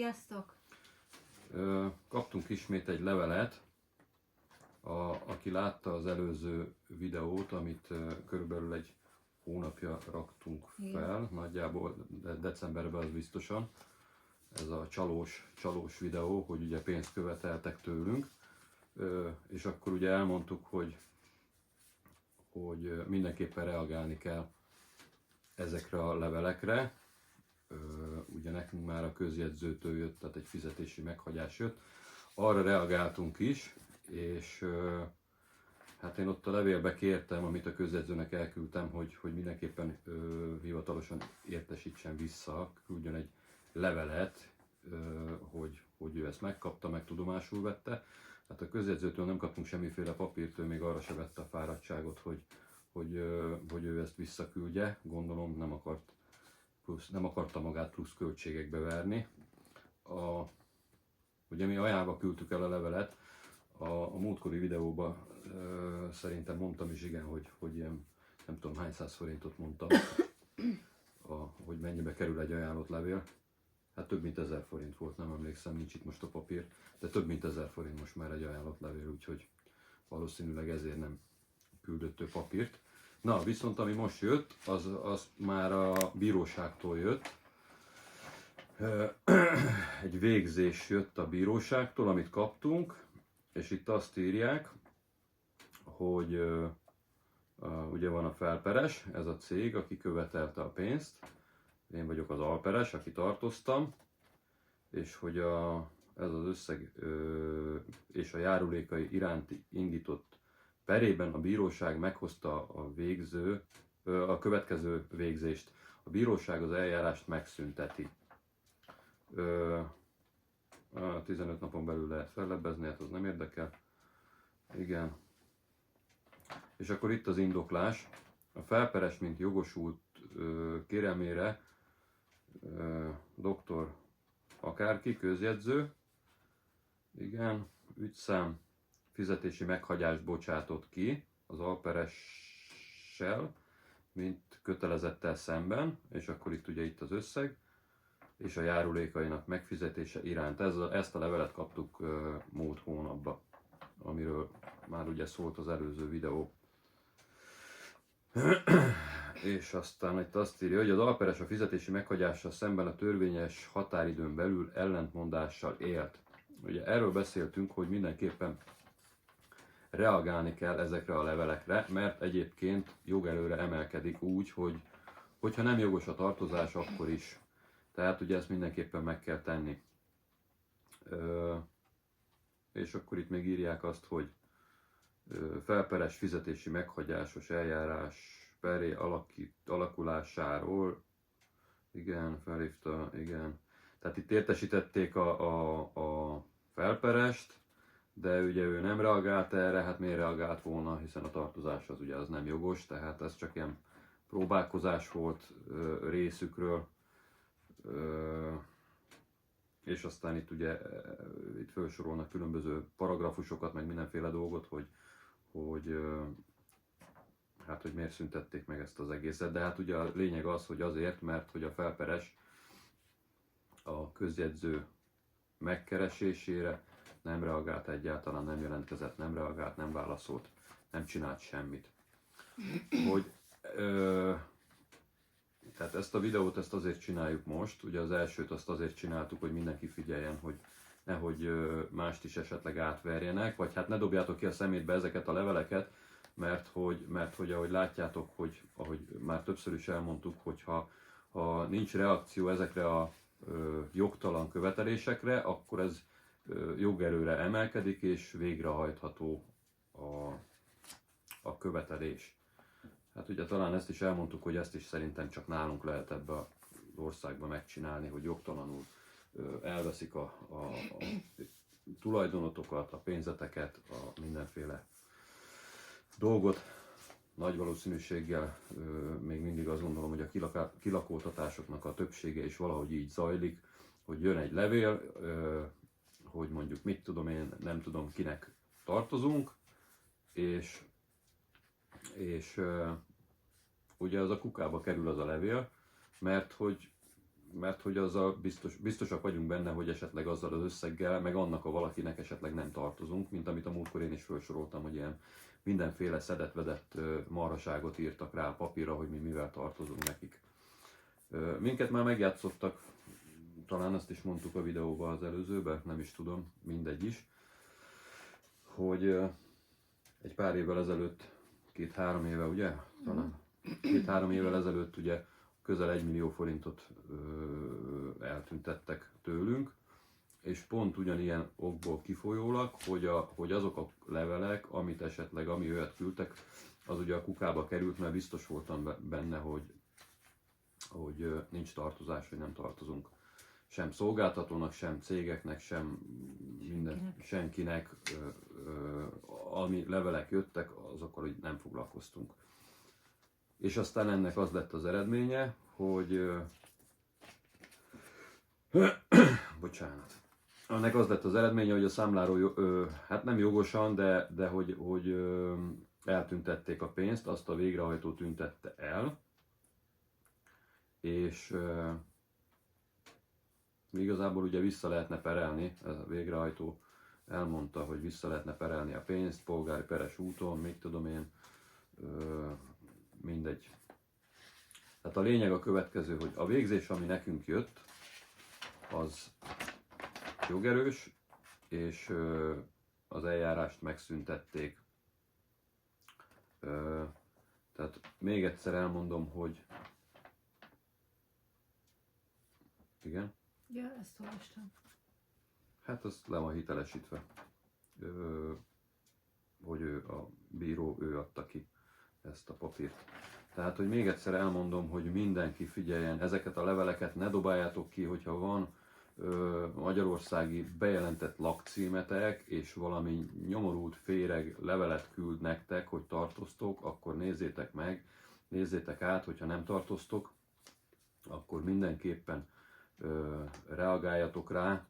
Sziasztok! Kaptunk ismét egy levelet, aki látta az előző videót, amit körülbelül egy hónapja raktunk fel, nagyjából decemberben az biztosan. Ez a csalós videó, hogy ugye pénzt követeltek tőlünk, és akkor ugye elmondtuk, hogy mindenképpen reagálni kell ezekre a levelekre. Ugye nekünk már a közjegyzőtől jött, tehát egy fizetési meghagyás jött. Arra reagáltunk is, és hát én ott a levélbe kértem, amit a közjegyzőnek elküldtem, hogy mindenképpen hivatalosan értesítsen vissza, küldjön egy levelet, hogy ő ezt megkapta, meg tudomásul vette. Hát a közjegyzőtől nem kaptunk semmiféle papírt, ő még arra se vette a fáradtságot, hogy ő ezt visszaküldje. Gondolom nem akarta magát plusz költségekbe verni. Ugye mi ajánlva küldtük el a levelet, a múltkori videóban szerintem mondtam is igen, hogy ilyen nem tudom hány száz forintot mondtam, hogy mennyibe kerül egy ajánlott levél. Hát több mint 1000 forint volt, nem emlékszem, nincs itt most a papír, de több mint 1000 forint most már egy ajánlott levél, úgyhogy valószínűleg ezért nem küldött ő papírt. Na, viszont ami most jött, az már a bíróságtól jött. Egy végzés jött a bíróságtól, amit kaptunk, és itt azt írják, hogy ugye van a felperes, ez a cég, aki követelte a pénzt, én vagyok az alperes, aki tartoztam, és hogy ez az összeg és a járulékai iránti indított perében a bíróság meghozta a következő végzést. A bíróság az eljárást megszünteti. 15 napon belül lehet fellebbezni, hát az nem érdekel. Igen. És akkor itt az indoklás. A felperes, mint jogosult kérelmére doktor akárki, közjegyző, igen, ügyszám, fizetési meghagyást bocsátott ki az alperessel, mint kötelezettel szemben, és akkor itt ugye itt az összeg, és a járulékainak megfizetése iránt. Ezt a levelet kaptuk múlt hónapban, amiről már ugye szólt az előző videó. És aztán itt azt írja, hogy az alperes a fizetési meghagyással szemben a törvényes határidőn belül ellentmondással élt. Ugye erről beszéltünk, hogy mindenképpen reagálni kell ezekre a levelekre, mert egyébként jogerőre emelkedik úgy, hogyha nem jogos a tartozás, akkor is. Tehát ugye ezt mindenképpen meg kell tenni. És akkor itt még írják azt, hogy felperes fizetési meghagyásos eljárás peré alakulásáról, igen, felhívta, igen. Tehát itt értesítették a felperest, de ugye ő nem reagált erre, hát miért reagált volna, hiszen a tartozás az ugye az nem jogos, tehát ez csak ilyen próbálkozás volt részükről. És aztán itt ugye itt felsorolnak különböző paragrafusokat, meg mindenféle dolgot, hogy miért szüntették meg ezt az egészet. De hát ugye a lényeg az, hogy azért, mert hogy a felperes a közjegyző megkeresésére nem reagált egyáltalán, nem jelentkezett, nem reagált, nem válaszolt, nem csinált semmit. Tehát ezt a videót azért csináljuk most, ugye az elsőt azt azért csináltuk, hogy mindenki figyeljen, hogy nehogy mást is esetleg átverjenek, vagy hát ne dobjátok ki a szemétbe ezeket a leveleket, mert hogy ahogy látjátok, ahogy már többször is elmondtuk, hogy ha nincs reakció ezekre a jogtalan követelésekre, akkor ez jogerőre emelkedik és végrehajtható a követelés. Hát ugye talán ezt is elmondtuk, hogy ezt is szerintem csak nálunk lehet ebbe az országban megcsinálni, hogy jogtalanul elveszik a tulajdonotokat, a pénzeteket, a mindenféle dolgot. Nagy valószínűséggel még mindig azt gondolom, hogy a kilakóztatásoknak a többsége is valahogy így zajlik, hogy jön egy levél, hogy mondjuk mit tudom én, nem tudom kinek tartozunk, és ugye az a kukába kerül az a levél, mert hogy mert hogy azzal biztosak vagyunk benne, hogy esetleg azzal az összeggel, meg annak a valakinek esetleg nem tartozunk, mint amit a múltkor én is felsoroltam, hogy ilyen mindenféle szedett-vedett marhaságot írtak rá a papírra, hogy mi mivel tartozunk nekik. Minket már megjátszottak, talán azt is mondtuk a videóban az előzőben, nem is tudom, mindegy is, hogy egy pár évvel ezelőtt, 2-3 éve, ugye? Talán 2-3 évvel ezelőtt ugye közel 1 millió forintot eltüntettek tőlünk, és pont ugyanilyen okból kifolyólag, hogy azok a levelek, amit esetleg, ami őt küldtek, az ugye a kukába került, mert biztos voltam benne, hogy nincs tartozás, hogy nem tartozunk sem szolgáltatónak, sem cégeknek, sem senkinek, ami levelek jöttek, azokkal hogy nem foglalkoztunk. És aztán ennek az lett az eredménye, hogy bocsánat. Ennek az lett az eredménye, hogy a számláról, hát nem jogosan, de hogy eltüntették a pénzt, azt a végrehajtó tüntette el, és igazából ugye vissza lehetne perelni, ez a végrehajtó elmondta, hogy vissza lehetne perelni a pénzt, polgári peres úton, mit tudom én, mindegy. Tehát a lényeg a következő, hogy a végzés, ami nekünk jött, az jogerős, és az eljárást megszüntették. Tehát még egyszer elmondom, hogy igen. Ja, ezt olvastam. Hát az le van hitelesítve, hogy ő a bíró, ő adta ki ezt a papírt. Tehát, hogy még egyszer elmondom, hogy mindenki figyeljen, ezeket a leveleket ne dobáljátok ki, hogyha van magyarországi bejelentett lakcímetek, és valami nyomorult féreg levelet küld nektek, hogy tartoztok, akkor nézzétek meg, nézzétek át, hogyha nem tartoztok, akkor mindenképpen reagáljatok rá,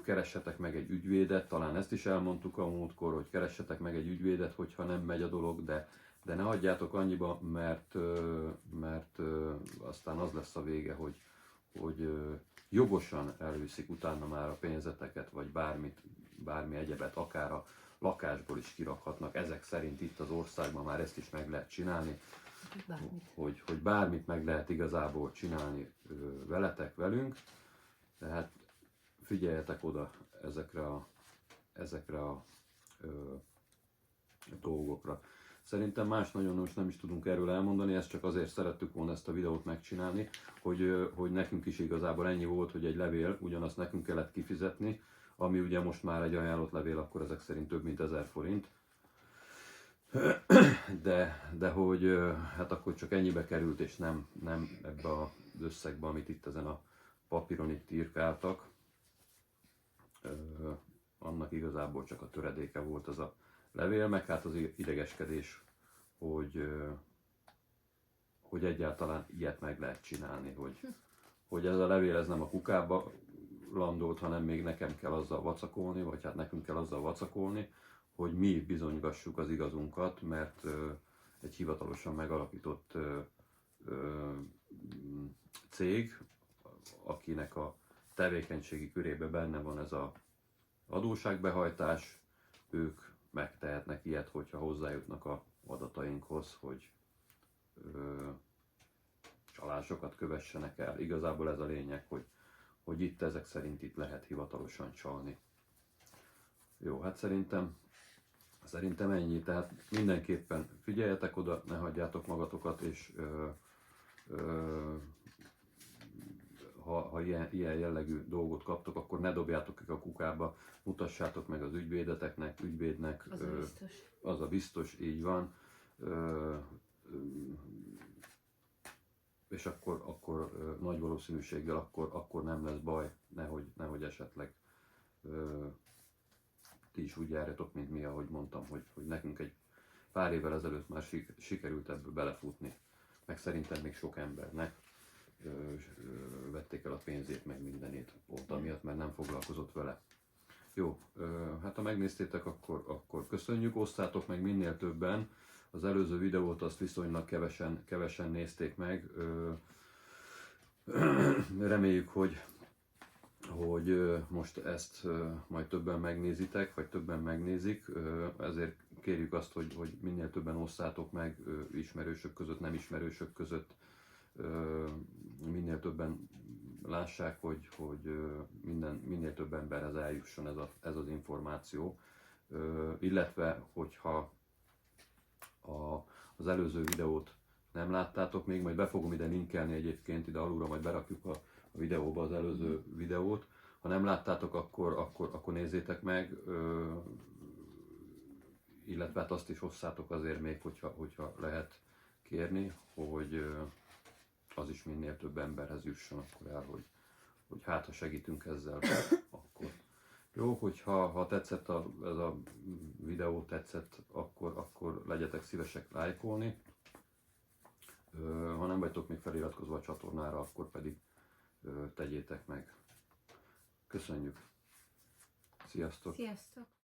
keressetek meg egy ügyvédet, talán ezt is elmondtuk a múltkor, hogy keressetek meg egy ügyvédet, hogyha nem megy a dolog, de ne hagyjátok annyiba, mert aztán az lesz a vége, hogy jogosan elviszik utána már a pénzeteket, vagy bármi egyebet, akár a lakásból is kirakhatnak. Ezek szerint itt az országban már ezt is meg lehet csinálni, hogy bármit meg lehet igazából csinálni veletek, velünk. Tehát figyeljetek oda ezekre a dolgokra. Szerintem más nagyon most nem is tudunk erről elmondani, ezt csak azért szerettük volna ezt a videót megcsinálni, hogy nekünk is igazából ennyi volt, hogy egy levél, ugyanazt nekünk kellett kifizetni, ami ugye most már egy ajánlott levél, akkor ezek szerint több mint 1000 forint. De hogy hát akkor csak ennyibe került, és nem ebbe az összegbe, amit itt ezen a papíron itt írkáltak. Annak igazából csak a töredéke volt az a levél, meg hát az idegeskedés, hogy egyáltalán ilyet meg lehet csinálni, hogy ez a levél ez nem a kukába landolt, hanem még nekem kell azzal vacakolni, vagy hát nekünk kell azzal vacakolni, hogy mi bizonygassuk az igazunkat, mert egy hivatalosan megalapított cég, akinek a tevékenységi körében benne van ez az adósságbehajtás, ők megtehetnek ilyet, hogyha hozzájutnak a adatainkhoz, hogy csalásokat kövessenek el. Igazából ez a lényeg, hogy itt ezek szerint itt lehet hivatalosan csalni. Jó, hát szerintem ennyi, tehát mindenképpen figyeljetek oda, ne hagyjátok magatokat, és ha ilyen jellegű dolgot kaptok, akkor ne dobjátok ki a kukába, mutassátok meg az ügyvédnek, az a biztos, így van, és akkor nagy valószínűséggel akkor nem lesz baj, nehogy esetleg ti is úgy járjatok, mint mi, ahogy mondtam, hogy nekünk egy pár évvel ezelőtt már sikerült ebből belefutni, meg szerintem még sok embernek vették el a pénzét, meg mindenét pont amiatt, mert nem foglalkozott vele. Jó, hát ha megnéztétek, akkor köszönjük, osszátok meg minél többen Az előző videót azt viszonylag kevesen nézték meg. Reméljük, hogy most ezt majd többen megnézitek, vagy többen megnézik. Ezért kérjük azt, hogy minél többen osszátok meg ismerősök között, nem ismerősök között. Minél többen lássák, hogy minél több emberhez eljusson ez az információ. Illetve, hogyha az előző videót nem láttátok még, majd be fogom ide linkelni egyébként, ide alulra majd berakjuk a videóba az előző videót. Ha nem láttátok, akkor nézzétek meg, illetve hát azt is osszátok azért még, hogyha lehet kérni, hogy az is minél több emberhez jusson akkor el, hogy hát ha segítünk ezzel, akkor. Jó, hogyha tetszett ez a videó, akkor legyetek szívesek lájkolni. Ha nem vagytok még feliratkozva a csatornára, akkor pedig tegyétek meg. Köszönjük! Sziasztok! Sziasztok!